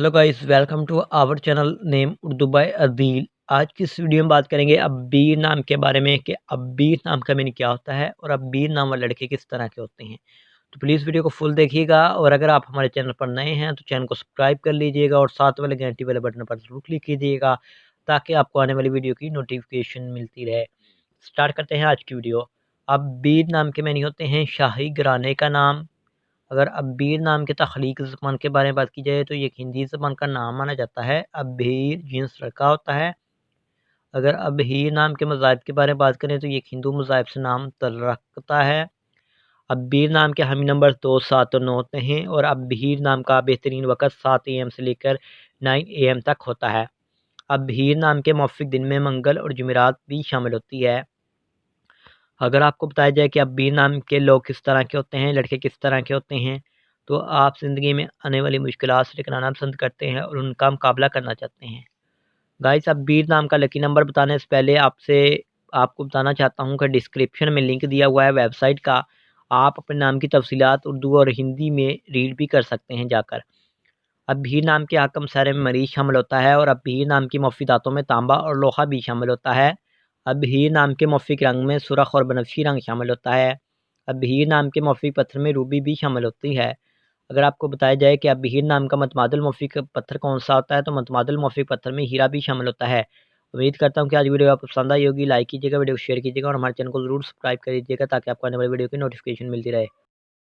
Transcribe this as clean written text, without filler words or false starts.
Hello guys, welcome to our channel name Urdu by Adeel. आज की इस वीडियो में बात करेंगे अब्बीर नाम के बारे में कि अब्बीर नाम का मीनिंग क्या होता है और अब्बीर नाम वाले लड़के किस तरह के होते हैं। तो प्लीज़ वीडियो को फुल देखिएगा और अगर आप हमारे चैनल पर नए हैं तो चैनल को सब्सक्राइब कर लीजिएगा और साथ वाले घंटी वाले बटन पर जरूर क्लिक कीजिएगा ताकि आपको आने वाली वीडियो की नोटिफिकेशन मिलती रहे। स्टार्ट करते हैं आज की वीडियो। अब्बीर नाम के मीनिंग होते हैं शाही घराने का नाम। अगर अब्बीर नाम के तख्लीक ज़बान के बारे में बात की जाए तो ये एक हिंदी ज़बान का नाम माना जाता है। अब्बीर जिन्स लड़का होता है। अगर अबहीर नाम के मज़ाहिब के बारे में बात करें तो ये एक हिंदू मज़ाहिब से नाम रखता है। अब्बीर नाम के हामी नंबर 2, 7 और 9 होते हैं और अबहीर नाम का बेहतरीन वक़्त 7 AM से लेकर 9 AM तक होता है। अबहीर नाम के मौफ़िक दिन में मंगल और जुमेरात भी शामिल होती है। अगर आपको बताया जाए कि अब्बीर नाम के लोग किस तरह के होते हैं, लड़के किस तरह के होते हैं, तो आप ज़िंदगी में आने वाली मुश्किलात से टकराना पसंद करते हैं और उनका मुकाबला करना चाहते हैं। गाइस, अब्बीर नाम का लकी नंबर बताने से पहले आपको बताना चाहता हूँ कि डिस्क्रिप्शन में लिंक दिया हुआ है वेबसाइट का। आप अपने नाम की तफसीलात उर्दू और हिंदी में रीड भी कर सकते हैं जाकर। अब्बीर नाम के हाकम शहर में मरीज़ शामिल होता है और अब्बीर नाम की मुफ़ीदातों में तांबा और लोहा भी शामिल होता है। अबहीर नाम के मौफ़िक रंग में सुरख और बनफशी रंग शामिल होता है। अबहीर नाम के मौफ़िक पत्थर में रूबी भी शामिल होती है। अगर आपको बताया जाए कि अबहीर नाम का मतमादल मौफ़िक पत्थर कौन सा होता है तो मतमादल मौफ़िक पत्थर में हीरा भी शामिल होता है। उम्मीद करता हूँ कि आज वीडियो आपको पसंद आई होगी। लाइक कीजिएगा, वीडियो को शेयर कीजिएगा और हमारे चैनल को ज़रूर सब्सक्राइब कर लीजिएगा ताकि आपको आने वाली वीडियो की नोटिफिकेशन मिलती रहे।